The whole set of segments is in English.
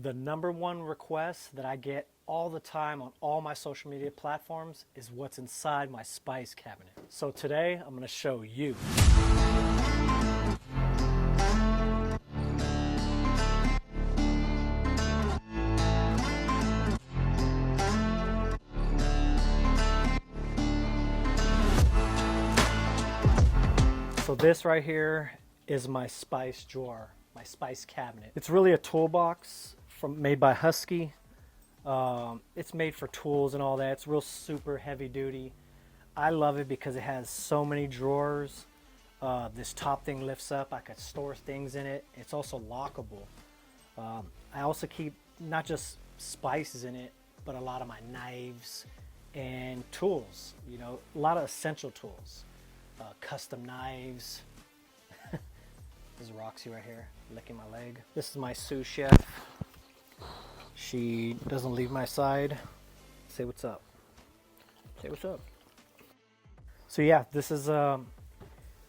The number one request that I get all the time on all my social media platforms is what's inside my spice cabinet. So today I'm going to show you. So this right here is my spice drawer, my spice cabinet. It's really a toolbox made by Husky. It's made for tools and all that. It's real super heavy duty. I love it because it has so many drawers. This top thing lifts up. I could store things in it. It's also lockable. I also keep not just spices in it, but a lot of my knives and tools. You know, a lot of essential tools. Custom knives. This is Roxy right here, licking my leg. This is my sous chef. She doesn't leave my side. Say what's up. Say what's up. So yeah, this is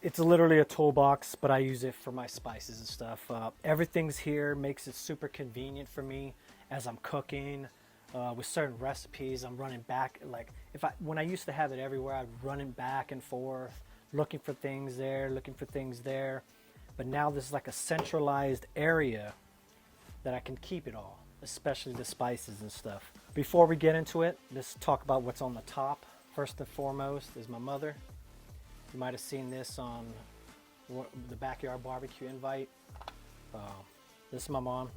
it's literally a toolbox, but I use it for my spices and stuff. Everything's here, makes it super convenient for me as I'm cooking. With certain recipes, I'm running back. Like when I used to have it everywhere, I'd run it back and forth, looking for things there, looking for things there. But now this is like a centralized area that I can keep it all, especially the spices and stuff. Before we get into it, let's talk about what's on the top. First and foremost is my mother. You might have seen this on the backyard barbecue invite. This is my mom.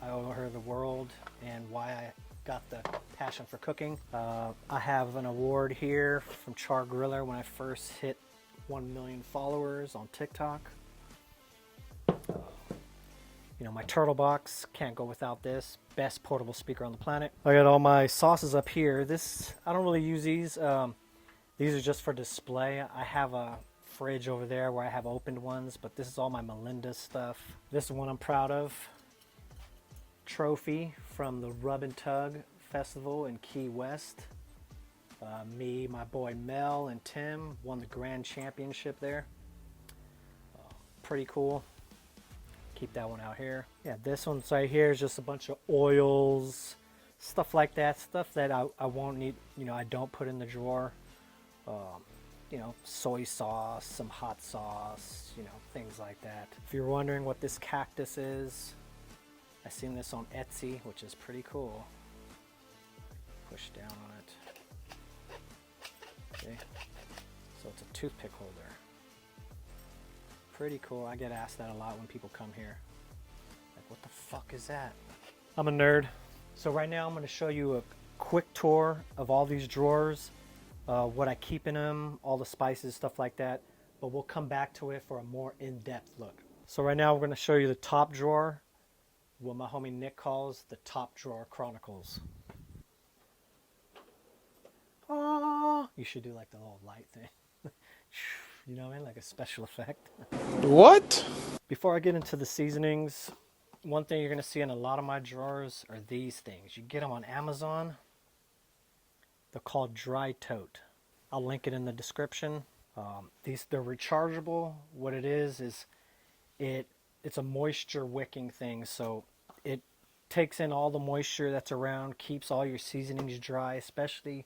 I owe her the world and why I got the passion for cooking. I have an award here from Char Griller when I first hit 1 million followers on TikTok. You know, my turtle box, can't go without this. Best portable speaker on the planet. I got all my sauces up here. I don't really use these. These are just for display. I have a fridge over there where I have opened ones, but this is all my Melinda stuff. This is one I'm proud of. Trophy from the Rub and Tug Festival in Key West. Me, my boy Mel, and Tim won the grand championship there. Pretty cool. Keep that one out here. Yeah, this one's right here is just a bunch of oils, stuff like that. Stuff that I won't need, you know, I don't put in the drawer. You know, soy sauce, some hot sauce, you know, things like that. If you're wondering what this cactus is, I seen this on Etsy, which is pretty cool. Push down on it. Okay, so it's a toothpick holder. Pretty cool. I get asked that a lot when people come here. Like, what the fuck is that? I'm a nerd. So right now I'm going to show you a quick tour of all these drawers, what I keep in them, all the spices, stuff like that. But we'll come back to it for a more in-depth look. So right now we're going to show you the top drawer, what my homie Nick calls the top drawer chronicles. Oh, you should do like the little light thing. You know what I mean? Like a special effect. What? Before I get into the seasonings, one thing you're going to see in a lot of my drawers are these things. You get them on Amazon. They're called Dry Tote. I'll link it in the description. They're rechargeable. What it is it's a moisture wicking thing. So it takes in all the moisture that's around, keeps all your seasonings dry, especially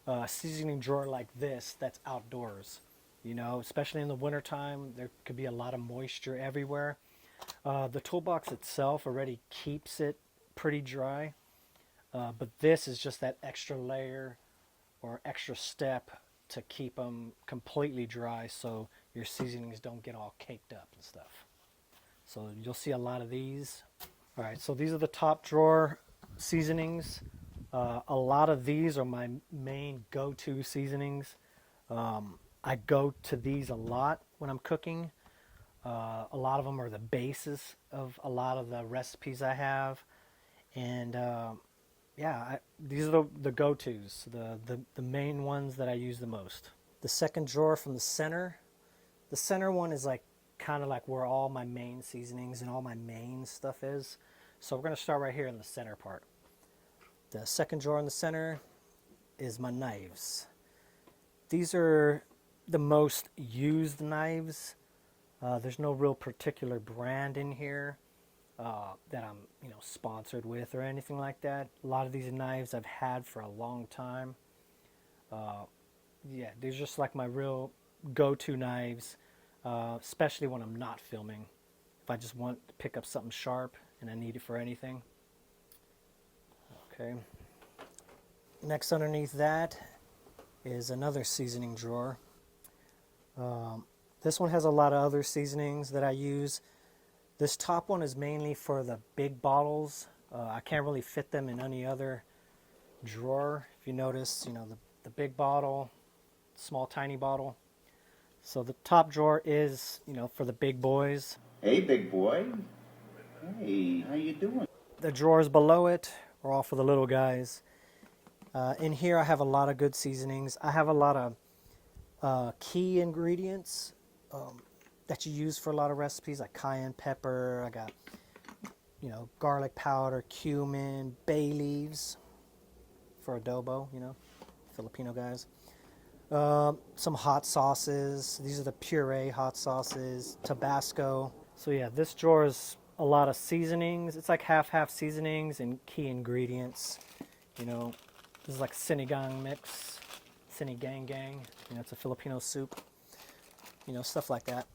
a seasoning drawer like this that's outdoors. You know, especially in the wintertime, there could be a lot of moisture everywhere. The toolbox itself already keeps it pretty dry, but this is just that extra layer or extra step to keep them completely dry so your seasonings don't get all caked up and stuff. So you'll see a lot of these. All right, so these are the top drawer seasonings. A lot of these are my main go-to seasonings. I go to these a lot when I'm cooking. A lot of them are the basis of a lot of the recipes I have. And yeah, these are the go-tos, the main ones that I use the most. The second drawer from the center one is like kind of like where all my main seasonings and all my main stuff is. So we're going to start right here in the center part. The second drawer in the center is my knives. These are the most used knives. There's no real particular brand in here. that I'm, sponsored with or anything like that. A lot of these knives I've had for a long time. Yeah, they're just like my real go-to knives, especially when I'm not filming. If I just want to pick up something sharp and I need it for anything. Okay. Next underneath that is another seasoning drawer. This one has a lot of other seasonings that I use. This top one is mainly for the big bottles. I can't really fit them in any other drawer. If you notice, the big bottle, small tiny bottle. So the top drawer is, for the big boys. Hey, big boy. Hey, how you doing? The drawers below it are all for the little guys. In here I have a lot of good seasonings. I have a lot of key ingredients that you use for a lot of recipes, like cayenne pepper. I got, garlic powder, cumin, bay leaves for adobo, Filipino guys. Some hot sauces. These are the puree hot sauces, Tabasco. So yeah, this drawer is a lot of seasonings. It's like half seasonings and key ingredients. This is like sinigang mix, sinigang. It's a Filipino soup. Stuff like that.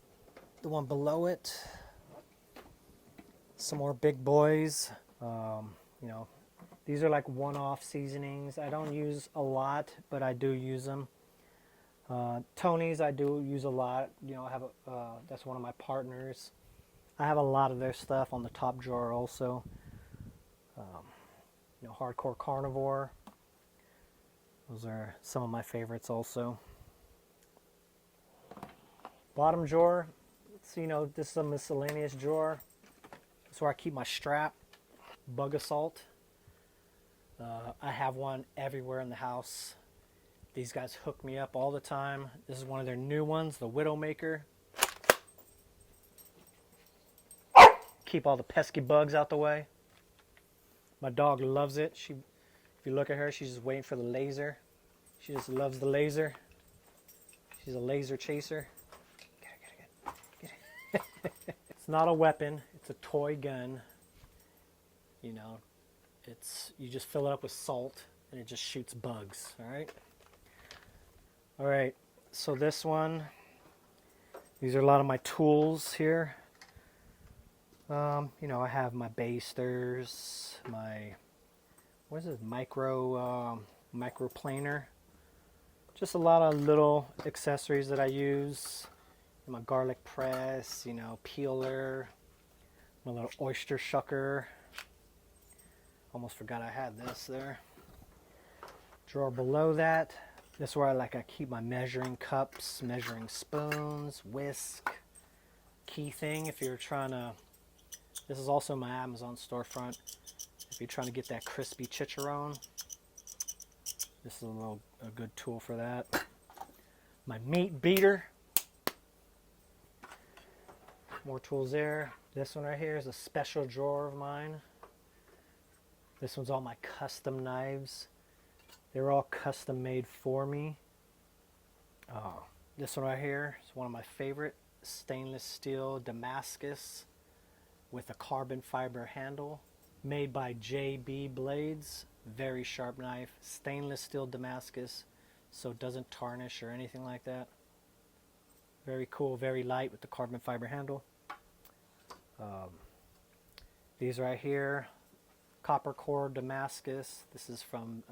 The one below it, some more big boys. These are like one-off seasonings. I don't use a lot, but I do use them. Tony's I do use a lot. I have that's one of my partners. I have a lot of their stuff on the top drawer also. Hardcore Carnivore. Those are some of my favorites also. Bottom drawer. So, this is a miscellaneous drawer. That's where I keep my strap. Bug assault. I have one everywhere in the house. These guys hook me up all the time. This is one of their new ones, the Widowmaker. Keep all the pesky bugs out the way. My dog loves it. If you look at her, she's just waiting for the laser. She just loves the laser. She's a laser chaser. Get it. It's not a weapon. It's a toy gun. You just fill it up with salt and it just shoots bugs. All right. So this one, these are a lot of my tools here. I have my basters, my microplaner. Just a lot of little accessories that I use. My garlic press, peeler, my little oyster shucker. Almost forgot I had this there. Drawer below that. This is where I keep my measuring cups, measuring spoons, whisk, key thing if you're trying to. This is also my Amazon storefront. If you're trying to get that crispy chicharron, this is a good tool for that. My meat beater. More tools there. This one right here is a special drawer of mine. This one's all my custom knives. They're all custom made for me. This one right here is one of my favorite. Stainless steel Damascus with a carbon fiber handle. Made by JB Blades. Very sharp knife. Stainless steel Damascus, so it doesn't tarnish or anything like that. Very cool, very light with the carbon fiber handle. These right here, copper core Damascus. This is from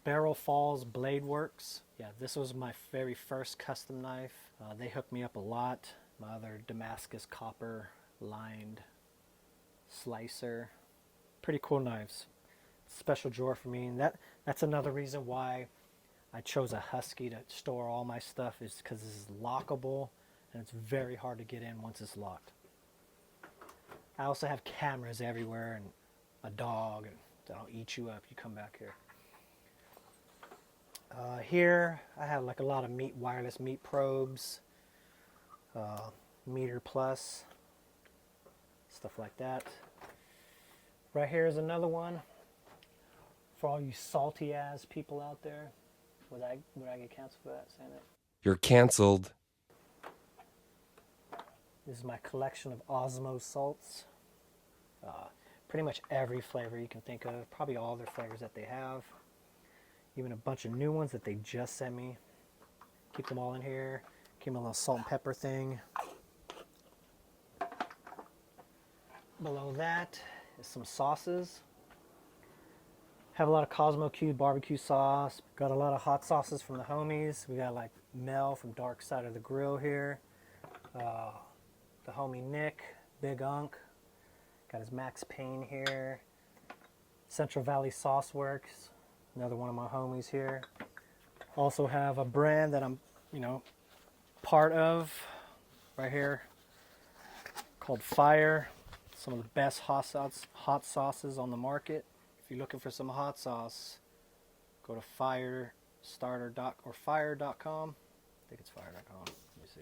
Barrel Falls Blade Works. Yeah, this was my very first custom knife. They hooked me up a lot. My other Damascus copper lined slicer. Pretty cool knives. Special drawer for me, and that's another reason why I chose a Husky to store all my stuff, is because this is lockable and it's very hard to get in once it's locked. I also have cameras everywhere and a dog, and that'll eat you up. You come back here. Here I have a lot of wireless meat probes, Meter Plus, stuff like that. Right here is another one for all you salty ass people out there. Would I get canceled for that, saying it? You're canceled. This is my collection of Osmo salts. Pretty much every flavor you can think of, probably all their flavors that they have, even a bunch of new ones that they just sent me. Keep them all in here. Keep a little salt and pepper thing. Below that is some sauces. Have a lot of Cosmo Cube barbecue sauce. Got a lot of hot sauces from the homies. We got like Mel from Dark Side of the Grill here. The homie Nick, Big Unk. Got his Max Payne here. Central Valley Sauce Works, another one of my homies here. Also have a brand that I'm, part of right here called Fire. Some of the best hot sauces on the market. If you're looking for some hot sauce, go to fire.com. I think it's fire.com. Let me see.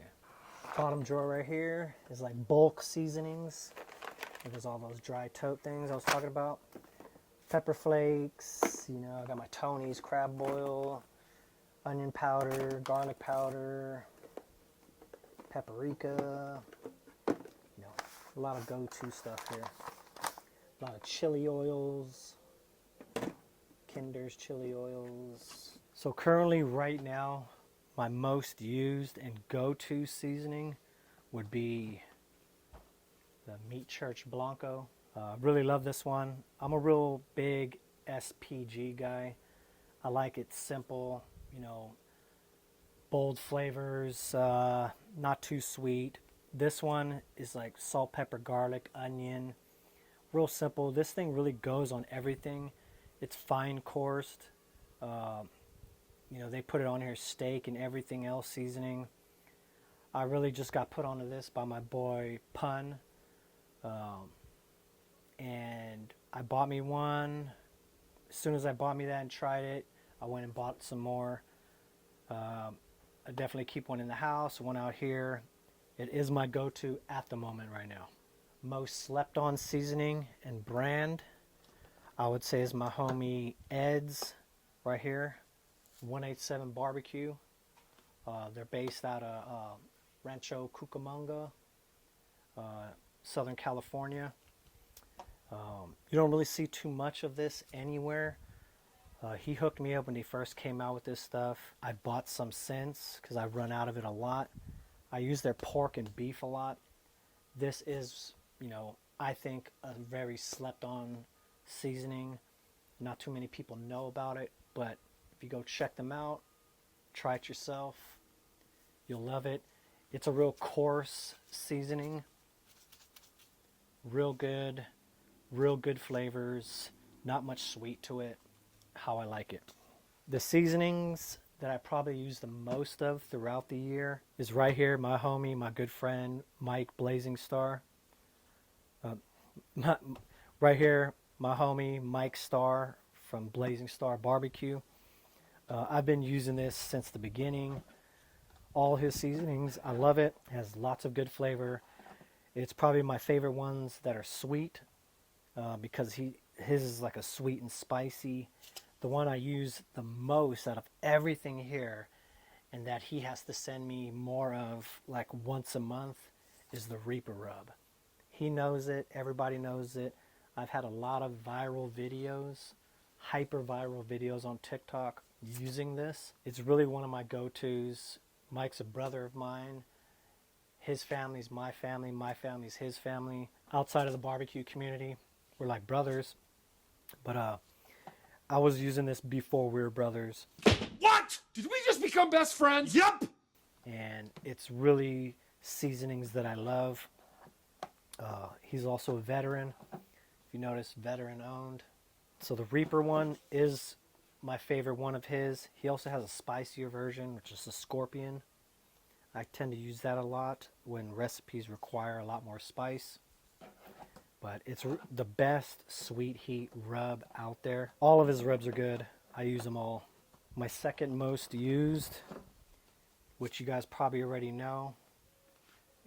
Bottom drawer right here is like bulk seasonings. There's all those dry tote things I was talking about. Pepper flakes, I got my Tony's crab boil, onion powder, garlic powder, paprika, a lot of go-to stuff here. A lot of chili oils, Kinder's chili oils. So currently right now, my most used and go-to seasoning would be the Meat Church Blanco. Really love this one. I'm a real big SPG guy. I like it simple, bold flavors, not too sweet. This one is like salt, pepper, garlic, onion. Real simple. This thing really goes on everything. It's fine coursed. They put it on here, steak and everything else seasoning. I really just got put onto this by my boy Pun. And I bought me one. As soon as I bought me that and tried it, I went and bought some more. I definitely keep one in the house, one out here. It is my go-to at the moment right now. Most slept on seasoning and brand, I would say, is my homie Ed's right here, 187 BBQ. They're based out of Rancho Cucamonga, Southern California. You don't really see too much of this anywhere. He hooked me up when he first came out with this stuff. I bought some since because I run out of it a lot. I use their pork and beef a lot. This is, I think a very slept on seasoning. Not too many people know about it, but if you go check them out, try it yourself, you'll love it. It's a real coarse seasoning. Real good flavors, not much sweet to it, how I like it. The seasonings that I probably use the most of throughout the year is right here, my homie, my good friend, Mike Blazing Star. Right here, my homie, Mike Star from Blazing Star Barbecue. I've been using this since the beginning. All his seasonings, I love it. It has lots of good flavor. It's probably my favorite ones that are sweet. Because his is like a sweet and spicy. The one I use the most out of everything here, and that he has to send me more of like once a month, is the Reaper Rub. He knows it. Everybody knows it. I've had a lot of viral videos, hyper viral videos on TikTok using this. It's really one of my go-tos. Mike's a brother of mine. His family's my family's his family. Outside of the barbecue community, we're like brothers, but I was using this before we were brothers. What? Did we just become best friends? Yep. And it's really seasonings that I love. He's also a veteran. If you notice, veteran owned. So the Reaper one is my favorite one of his. He also has a spicier version, which is the Scorpion. I tend to use that a lot when recipes require a lot more spice. But it's the best sweet heat rub out there. All of his rubs are good. I use them all. My second most used, which you guys probably already know,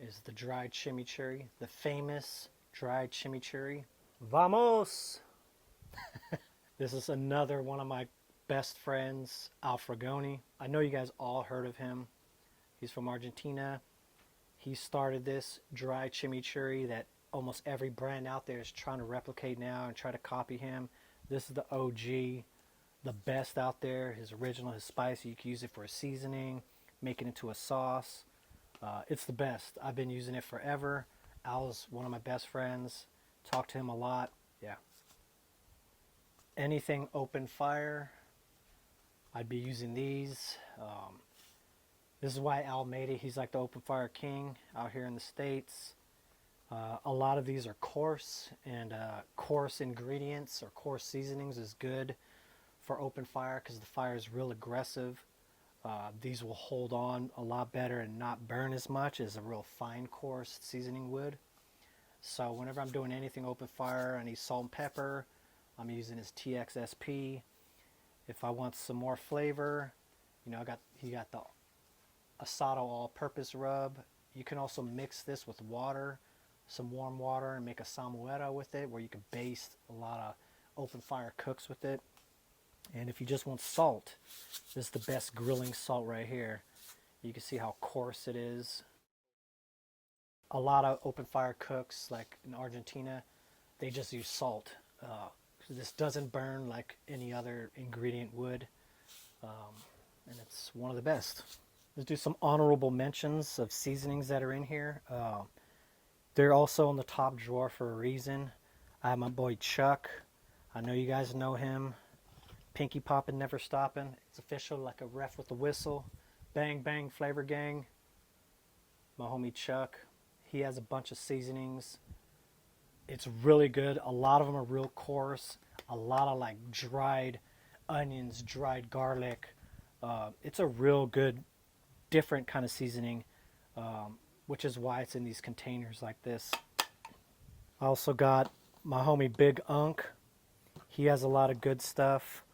is the dried chimichurri. The famous dried chimichurri. Vamos! This is another one of my best friends, Alfragoni. I know you guys all heard of him. He's from Argentina. He started this dry chimichurri that almost every brand out there is trying to replicate now and try to copy him. This is the OG, the best out there. His original, his spicy. You can use it for a seasoning, make it into a sauce. It's the best. I've been using it forever. Al's one of my best friends. Talk to him a lot. Yeah. Anything open fire, I'd be using these. This is why Al made it. He's like the open fire king out here in the States. A lot of these are coarse, and coarse ingredients or coarse seasonings is good for open fire because the fire is real aggressive. These will hold on a lot better and not burn as much as a real fine coarse seasoning would. So whenever I'm doing anything open fire, I need salt and pepper. I'm using his TXSP. If I want some more flavor, you know, he got the Asado all-purpose rub. You can also mix this with water, some warm water, and make a salmuera with it, where you can baste a lot of open fire cooks with it. And if you just want salt, this is the best grilling salt right here. You can see how coarse it is. A lot of open fire cooks, like in Argentina, they just use salt. This doesn't burn like any other ingredient would, and it's one of the best. Let's do some honorable mentions of seasonings that are in here. They're also in the top drawer for a reason. I have my boy Chuck. I know you guys know him. Pinky poppin', never stopping. It's official, like a ref with a whistle. Bang bang flavor gang. My homie Chuck. He has a bunch of seasonings. It's really good. A lot of them are real coarse. A lot of like dried onions, dried garlic. It's a real good, different kind of seasoning, which is why it's in these containers like this. I also got my homie Big Unk. He has a lot of good stuff.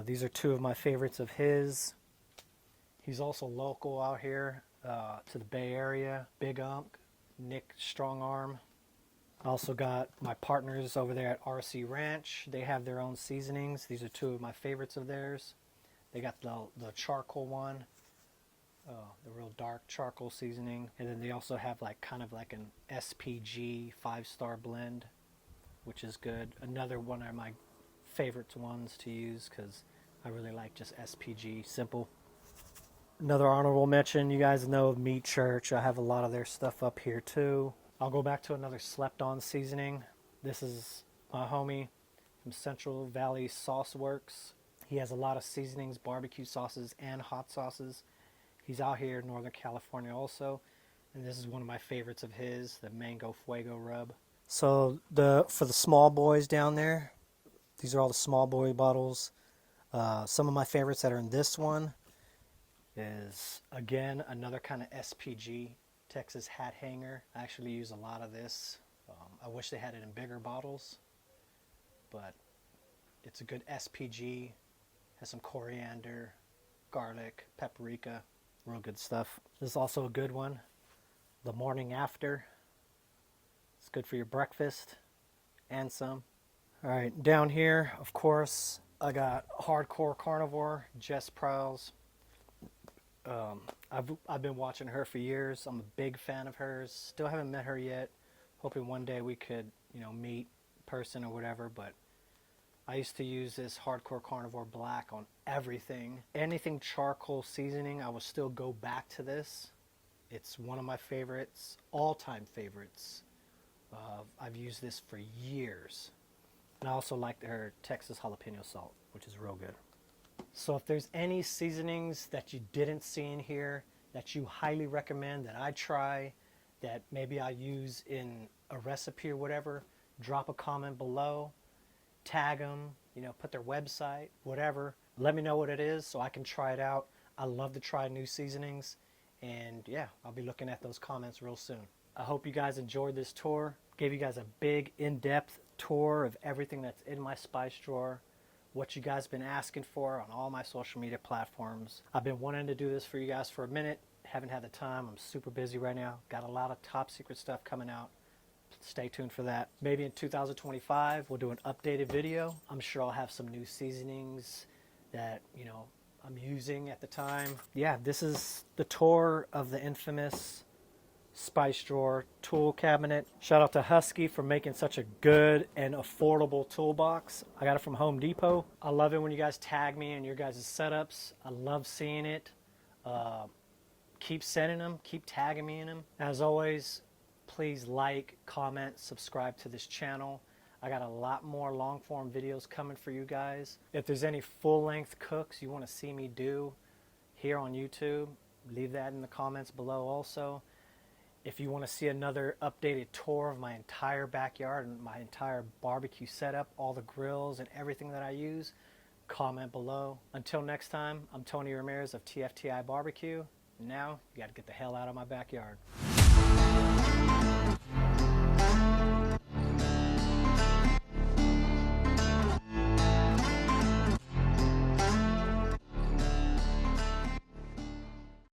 These are two of my favorites of his. He's also local out here to the Bay Area. Big Unk, Nick Strongarm. I also got my partners over there at RC Ranch. They have their own seasonings. These are two of my favorites of theirs. They got the charcoal one, the real dark charcoal seasoning. And then they also have like kind of like an SPG 5-star blend, which is good. Another one of my favorite ones to use because I really like just SPG, simple. Another honorable mention, you guys know of Meat Church. I have a lot of their stuff up here too. I'll go back to another slept on seasoning. This is my homie from Central Valley Sauce Works. He has a lot of seasonings, barbecue sauces and hot sauces. He's out here in Northern California also, and this is one of my favorites of his, the mango-fuego-rub. So for the small boys down there, these are all the small boy bottles. Some of my favorites that are in this one is, again, another kind of SPG, Texas hat hanger. I actually use a lot of this. I wish they had it in bigger bottles, but it's a good SPG. Has some coriander, garlic, paprika, real good stuff. This is also a good one, the morning after. It's good for your breakfast and some. All right, down here, of course, I got Hardcore Carnivore, Jess Prowse. I've been watching her for years. I'm a big fan of hers. Still haven't met her yet. Hoping one day we could, meet in person or whatever. But I used to use this Hardcore Carnivore Black on everything. Anything charcoal seasoning, I would still go back to this. It's one of my favorites, all-time favorites. I've used this for years. And I also like her Texas jalapeno salt, which is real good. So if there's any seasonings that you didn't see in here that you highly recommend that I try, that maybe I use in a recipe or whatever, drop a comment below, tag them, put their website, whatever. Let me know what it is so I can try it out. I love to try new seasonings, and yeah, I'll be looking at those comments real soon. I hope you guys enjoyed this tour. Gave you guys a big in-depth tour of everything that's in my spice drawer, what you guys been asking for on all my social media platforms. I've been wanting to do this for you guys for a minute. Haven't had the time. I'm super busy right now. Got a lot of top secret stuff coming out. Stay tuned for that. Maybe in 2025 we'll do an updated video. I'm sure I'll have some new seasonings that I'm using at the time. Yeah, this is the tour of the infamous spice drawer, tool cabinet. Shout out to Husky for making such a good and affordable toolbox. I got it from Home Depot. I love it when you guys tag me in your guys' setups. I love seeing it. Keep sending them, keep tagging me in them. As always, please like, comment, subscribe to this channel. I got a lot more long form videos coming for you guys. If there's any full length cooks you want to see me do here on YouTube, leave that in the comments below also. If you want to see another updated tour of my entire backyard and my entire barbecue setup, all the grills and everything that I use, comment below. Until next time, I'm Tony Ramirez of TFTI Barbecue. Now, you got to get the hell out of my backyard.